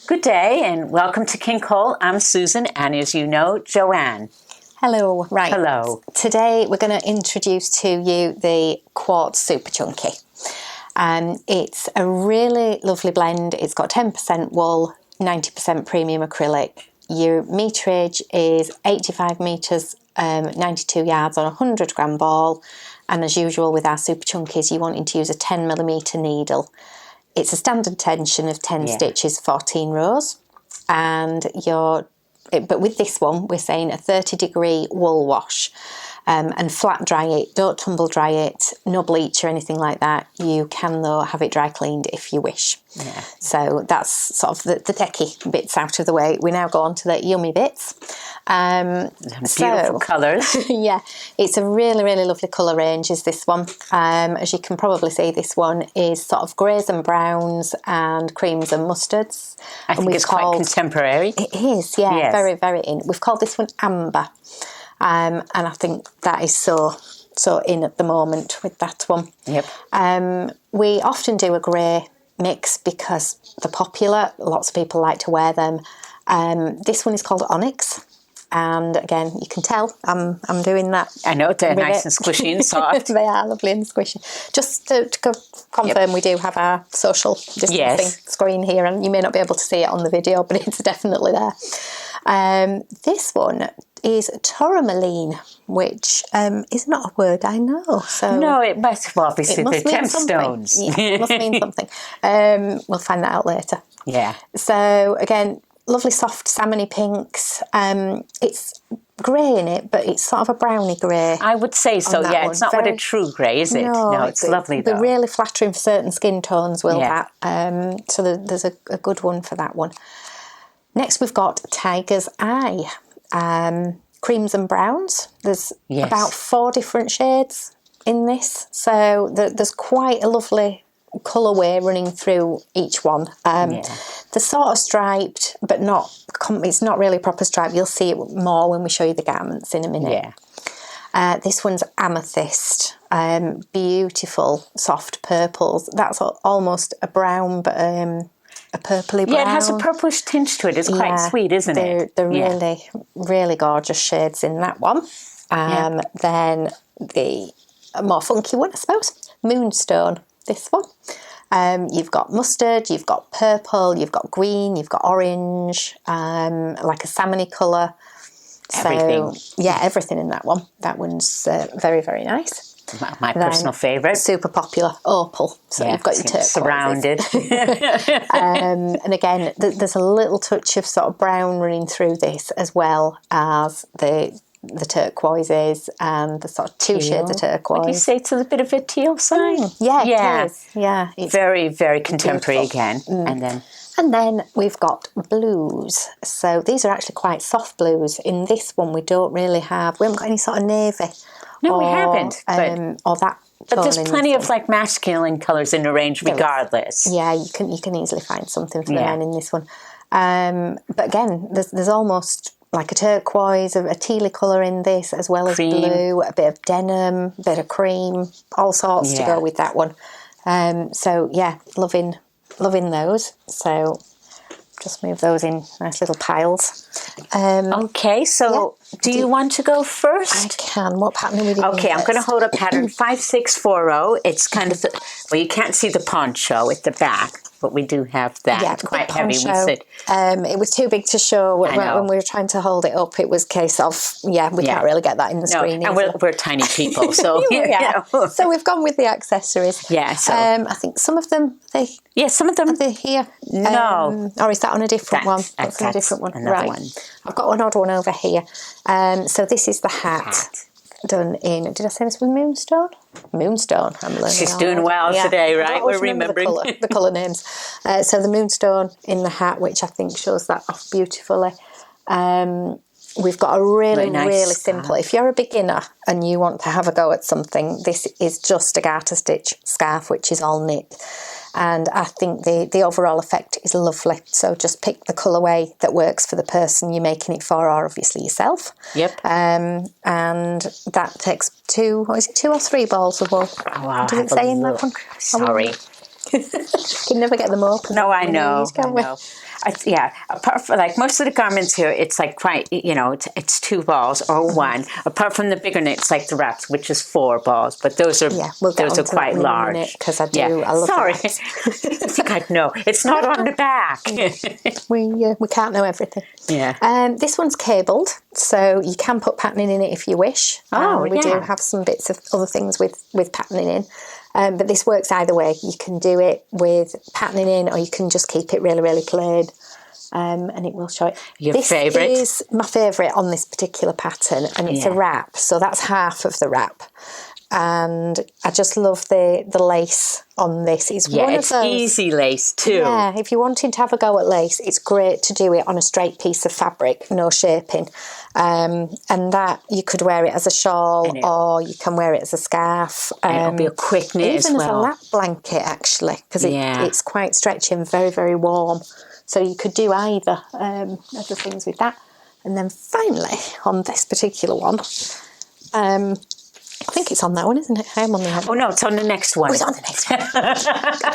Good day and welcome to King Cole. I'm Susan and as you know, Joanne. Hello. Right. Hello. Today we're going to introduce to you the Quartz Super Chunky. It's a really lovely blend. It's got 10% wool, 90% premium acrylic. Your meterage is 85 metres, 92 yards on a 100 gram ball. And as usual with our Super Chunkies, you're wanting to use a 10mm needle. It's a standard tension of 10 stitches, 14 rows. But with this one, we're saying a 30-degree wool wash. And flat dry it, don't tumble dry it, no bleach or anything like that. You can, though, have it dry cleaned if you wish. Yeah. So that's sort of the techie bits out of the way. We now go on to the yummy bits. Beautiful colours. Yeah, it's a really, really lovely colour range is this one. As you can probably see, this one is sort of greys and browns and creams and mustards. I think it's quite contemporary. It is, yeah, yes. Very, very in. We've called this one Amber. And I think that is so in at the moment with that one. Yep. We often do a grey mix because they're popular. Lots of people like to wear them. This one is called Onyx. And again, you can tell I'm doing that. I know, they're nice and squishy and soft. They are lovely and squishy. Just to confirm, we do have our social distancing screen here, and you may not be able to see it on the video, but it's definitely there. This one is tourmaline, which is not a word I know. So no, it must. Well, obviously, they're gemstones. Yeah, it must mean something. We'll find that out later. Yeah. So again, lovely soft salmony pinks. It's grey in it, but it's sort of a browny grey. I would say so, yeah. It's not what a true grey, is it? No, it's lovely though. They're really flattering for certain skin tones, that. So there's a good one for that one. Next, we've got Tiger's Eye. Creams and browns. There's about 4 different shades in this. So there's quite a lovely colourway running through each one. They're sort of striped, but it's not really proper striped. You'll see it more when we show you the garments in a minute. Yeah. This one's Amethyst. Beautiful, soft purples. That's almost a brown, but a purpley brown. Yeah, it has a purplish tinge to it. It's quite sweet, isn't it? They're really, really gorgeous shades in that one. Then the more funky one, I suppose, Moonstone. This one. You've got mustard, you've got purple, you've got green, you've got orange, like a salmony colour. Everything. So, yeah, everything in that one. That one's very, very nice. My personal favourite. Super popular, opal. So you've got your turquoise. Surrounded. And again, there's a little touch of sort of brown running through this, as well as the turquoises and the sort of 2 shades of turquoise. Would you say it's a bit of a teal sign? Yeah, it is. Yeah, it's very, very contemporary again. And then we've got blues. So these are actually quite soft blues. In this one, we haven't got any sort of navy. No, we haven't. Or that. But there's plenty of like masculine colours in the range regardless. Yeah, you can easily find something for the men in this one. But again, there's almost like a turquoise, a tealy colour in this, as well as blue, a bit of denim, a bit of cream, all sorts to go with that one. So yeah, loving those. So just move those in nice little piles. Okay, so do you want to go first? I can. What pattern are we doing? Okay, I'm going to hold up pattern 5640. It's kind of you can't see the poncho at the back, but we do have that. Yeah, it's quite heavy. We said it was too big to show when we were trying to hold it up. It was a case of we can't really get that in the screen. And we're tiny people, so So we've gone with the accessories. Yeah, so I think some of them some of them are they here. No, or is that on a different one? That's on a different one. Another one. I've got an odd one over here. So this is the hat. Done in, did I say this was Moonstone? Moonstone. I'm learning. She's doing well today, right? We're remembering the colour names. So the Moonstone in the hat, which I think shows that off beautifully. We've got a really simple. If you're a beginner and you want to have a go at something, this is just a garter stitch scarf, which is all knit. And I think the overall effect is lovely. So just pick the colourway that works for the person you're making it for, or obviously yourself. Yep. And that takes 2 or 3 balls of wool? Oh, wow. Does it say in that one? Sorry. Can never get them open. No, I when know. you use, can I we? know. Yeah, apart from like most of the garments here, it's like quite, it's 2 balls or 1. Apart from the bigger knits, like the wraps, which is 4 balls, but those are we'll get those are onto quite that in a large. minute, 'cause I love Sorry, the wraps. I think I'd know. It's not on the back. We can't know everything. Yeah. This one's cabled, so you can put patterning in it if you wish. We do have some bits of other things with patterning in. But this works either way. You can do it with patterning in, or you can just keep it really, really plain. And it will show it. Your favourite? This is my favourite on this particular pattern, and it's a wrap. So that's half of the wrap. And I just love the lace on this. It's one of it's those, easy lace too. Yeah, if you're wanting to have a go at lace, it's great to do it on a straight piece of fabric, no shaping. And that you could wear it as a shawl, or you can wear it as a scarf. And it'll be a quick knit even as well. as a lap blanket, actually, because it's quite stretchy and very, very warm. So you could do either of the things with that. And then finally, on this particular one, I think it's on that one, isn't it? I'm on the other. Oh no, it's on the next one. Oh, it's on the next one.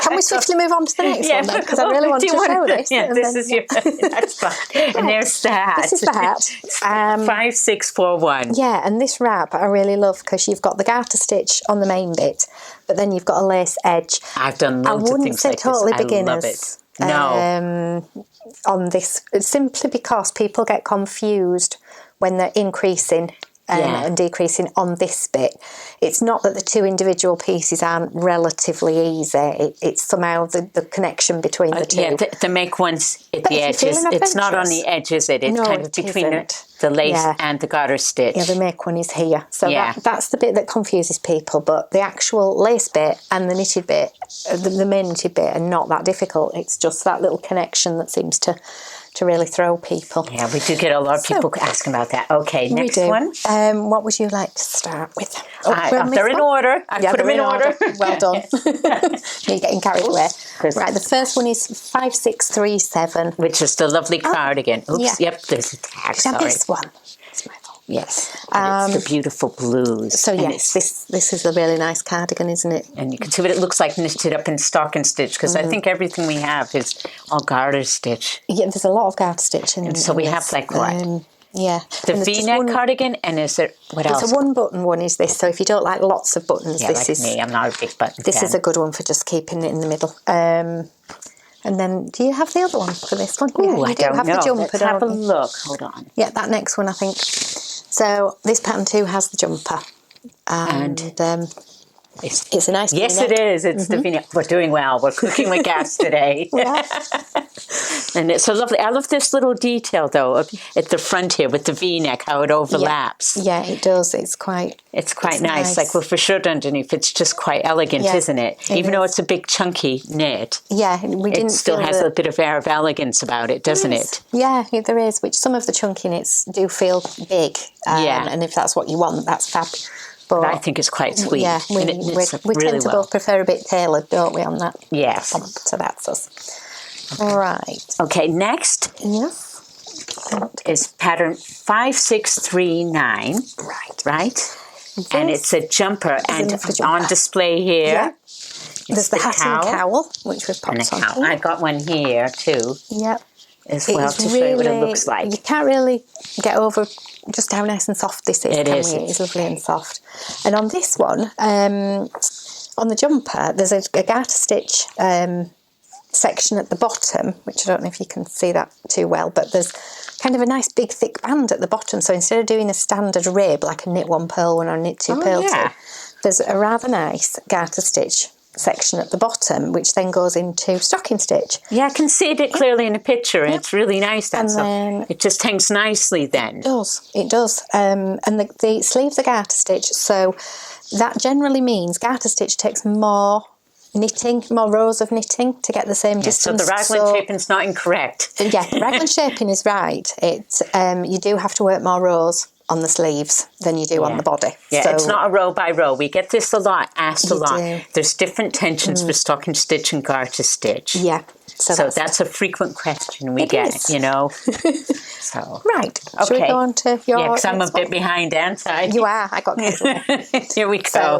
Can we swiftly move on to the next one then? Because I really want to show this. Yeah, this is your. That's fine. And there's the hat. This is the hat. 5641. Yeah, and this wrap I really love because you've got the garter stitch on the main bit, but then you've got a lace edge. I've done loads of things like totally this. beginners. I love it. No. On this, simply because people get confused when they're increasing and decreasing on this bit. It's not that the 2 individual pieces aren't relatively easy. It's somehow the connection between the 2. Yeah, to make ones at the edges. It's not on the edge, is it? It's kind of between the lace and the garter stitch. Yeah, the make one is here. So that's the bit that confuses people. But the actual lace bit and the knitted bit, the main knitted bit, are not that difficult. It's just that little connection that seems to really throw people. Yeah, we do get a lot of people asking about that. Okay, next one. What would you like to start with? They're in order. I put them in order. Well done. You're getting carried away. Right, the first one is 5637. Which is the lovely cardigan. Oops, yep, there's a tag, sorry. This one. It's my fault. Yes, it's the beautiful blues. So yes, this is a really nice cardigan, isn't it? And you can see what it looks like knitted up in stocking stitch, because I think everything we have is all garter stitch. Yeah, there's a lot of garter stitch in it. So we have like what? The V-neck cardigan, and is it, what else? It's a 1-button one, is this. So if you don't like lots of buttons, this like is... me, I'm not a big button This fan. is a good one for just keeping it in the middle. And then, do you have the other one for this one? Ooh, I don't have know. The jumper, Let's have a look. Hold on. Yeah, that next one, I think. So this pattern too has the jumper. And it's a nice Yes, V-neck. it is. It's the V-neck. We're doing well. We're cooking with gas today. And it's so lovely. I love this little detail, though, at the front here with the V-neck, how it overlaps. Yeah, it does. It's quite nice. Like with the shirt underneath, it's just quite elegant, isn't it? Even though it's a big chunky knit. Yeah, it still has a bit of air of elegance about it, doesn't it? Yeah, there is. Which some of the chunky knits do feel big. And if that's what you want, that's fab. But I think it's quite sweet. Yeah, we tend to both prefer a bit tailored, don't we, on that? Yes. So that's us. Okay. Right. Okay, next is pattern 5639. Right? And it's a jumper, and on display here. Yeah. There's the hat and cowl, which we've popped on here. I got one here too. Yep. As well, to show you what it looks like. You can't really get over just how nice and soft this is. It is. It's lovely and soft. And on this one, on the jumper, there's a garter stitch section at the bottom, which I don't know if you can see that too well, but there's kind of a nice big thick band at the bottom. So instead of doing a standard rib, like a knit 1 purl 1 or a knit 2 purl 2, there's a rather nice garter stitch section at the bottom, which then goes into stocking stitch. Yeah, I can see it clearly in the picture, and it's really nice. And then it just hangs nicely then. It does. And the sleeves are garter stitch, so that generally means garter stitch takes more knitting, more rows of knitting to get the same distance. So the raglan shaping's not incorrect. Yeah, raglan shaping is right. You do have to work more rows on the sleeves than you do on the body. Yeah, so, it's not a row by row. We get this asked a lot. do. There's different tensions for stocking stitch and garter stitch. Yeah. So that's a frequent question we get, you know. So right. Should we go on to your because I'm a next one? bit behind, aren't I? You are. I got Here we go. So,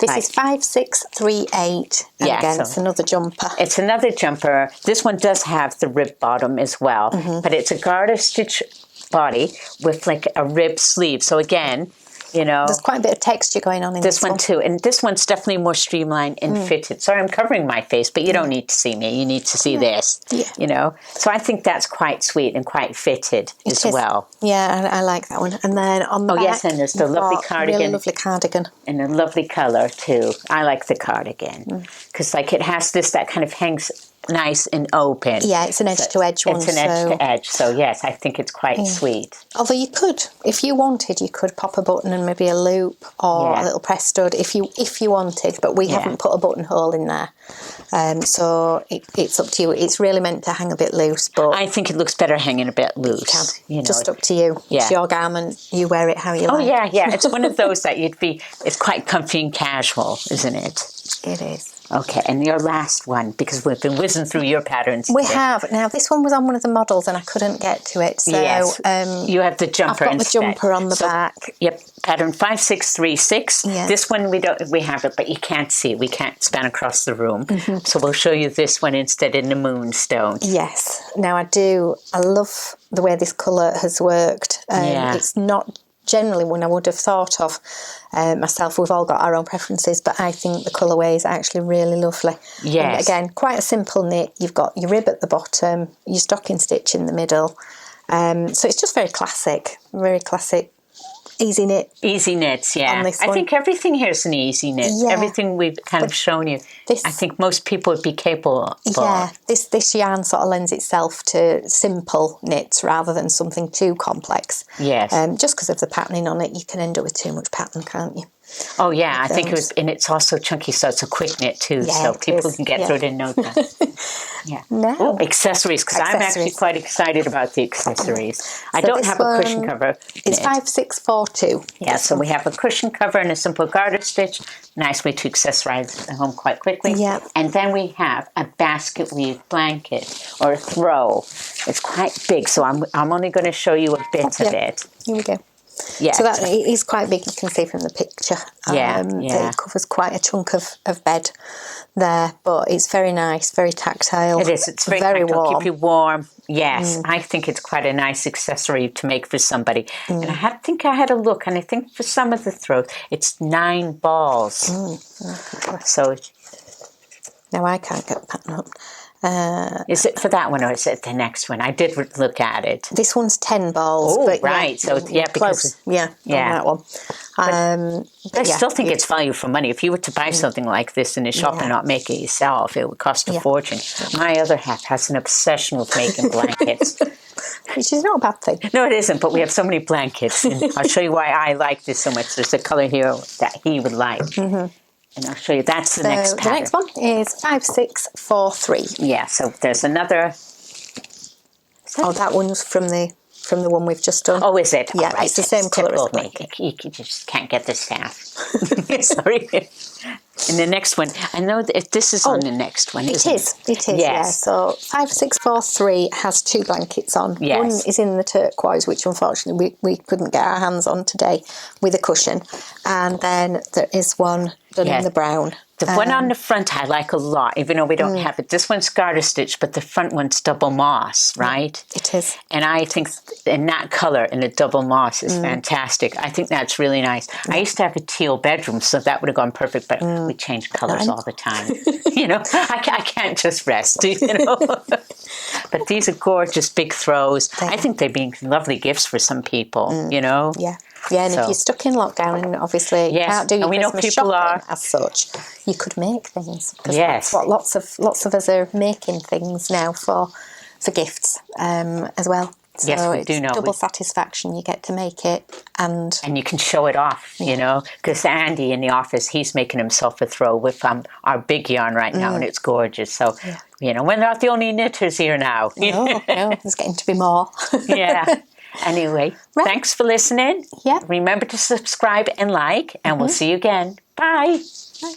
this is 5638. And again, it's another jumper. It's another jumper. This one does have the rib bottom as well, but it's a garter stitch body with like a rib sleeve. So again, you know, there's quite a bit of texture going on in this one too, and this one's definitely more streamlined and fitted. Sorry, I'm covering my face, but you don't need to see me. You need to see this. Yeah. You know, so I think that's quite sweet and quite fitted as well. Yeah, I like that one. And then on the back, yes, and there's the lovely cardigan, really lovely cardigan, and a lovely color too. I like the cardigan because like it has that kind of hangs nice and open. Yeah, it's an edge-to-edge one. It's an edge-to-edge, so yes, I think it's quite sweet. Although you could, if you wanted, you could pop a button and maybe a loop or a little press stud if you wanted, but we haven't put a buttonhole in there. So it's up to you. It's really meant to hang a bit loose, but I think it looks better hanging a bit loose. You know, just up to you. Yeah. It's your garment. You wear it how you like. Oh, yeah. It's one of those that it's quite comfy and casual, isn't it? It is. Okay, and your last one, because we've been whizzing through your patterns. We have. Now, this one was on one of the models and I couldn't get to it. So, you have the jumper I've got instead. the jumper on the back. Yep, pattern 5636. Yeah. This one we have it, but you can't see. We can't span across the room. So we'll show you this one instead in the moonstone. Yes. Now, I love the way this colour has worked. It's not generally one I would have thought of myself. We've all got our own preferences, but I think the colourway is actually really lovely. Yes. And again, quite a simple knit. You've got your rib at the bottom, your stocking stitch in the middle. So it's just very classic, easy knit. Easy knits, yeah. I think everything here is an easy knit. Yeah. Everything we've kind of shown you, I think most people would be capable of. Yeah, this yarn sort of lends itself to simple knits rather than something too complex. Yes. Just because of the patterning on it, you can end up with too much pattern, can't you? Oh, yeah, I think and it's also chunky, so it's a quick knit too, so people can get through it in no time. Yeah. No. Oh, accessories, because I'm actually quite excited about the accessories. I don't have a cushion cover. It's 5642. Yeah, so we have a cushion cover and a simple garter stitch. Nice way to accessorize the home quite quickly. Yeah. And then we have a basket weave blanket or a throw. It's quite big, so I'm only going to show you a bit of it. Here we go. Yeah. So that is quite big, you can see from the picture. Yeah. It covers quite a chunk of bed there, but it's very nice, very tactile. It is. It's very warm. Keep you warm. Yes. I think it's quite a nice accessory to make for somebody. And I think I had a look, and I think for some of the throws, it's 9 balls. So now I can't get the pattern up. Is it for that one or is it the next one? I did look at it. This one's 10 balls. Oh, but right. So, because... on that one. I still think it's value for money. If you were to buy something like this in a shop and not make it yourself, it would cost a fortune. My other half has an obsession with making blankets. Which is not a bad thing. No, it isn't, but we have so many blankets. And I'll show you why I like this so much. There's a colour here that he would like. And I'll show you. That's the next pattern. The next one is 5643. Yeah, so there's another. Oh, that one's from the one we've just done. Oh, is it? Yeah, right. it's the same colour as the blanket. You just can't get the staff. Sorry. And the next one, I know that this is on the next one, isn't it? It is, yeah. So 5643 has 2 blankets on. Yes. One is in the turquoise, which unfortunately we couldn't get our hands on today, with a cushion. And then there is one done in the brown. The one on the front I like a lot, even though we don't have it. This one's garter stitch, but the front one's double moss, right? It is. And I think in that colour, in the double moss, is fantastic. I think that's really nice. I used to have a teal bedroom, so that would have gone perfect, but we change colours all the time. You know, I can't just rest, you know. But these are gorgeous big throws. I think they'd be lovely gifts for some people, you know. Yeah. Yeah, and if you're stuck in lockdown and obviously you can't do your Christmas shopping as such, you could make things. Because that's what lots of us are making things now for gifts as well. So yes, we do know. It's double satisfaction. You get to make it and you can show it off, you know, because Andy in the office, he's making himself a throw with our big yarn right now, and it's gorgeous. So, you know, we're not the only knitters here now. No, there's getting to be more. Yeah. Anyway, thanks for listening. Yeah. Remember to subscribe and like, and we'll see you again. Bye. Bye.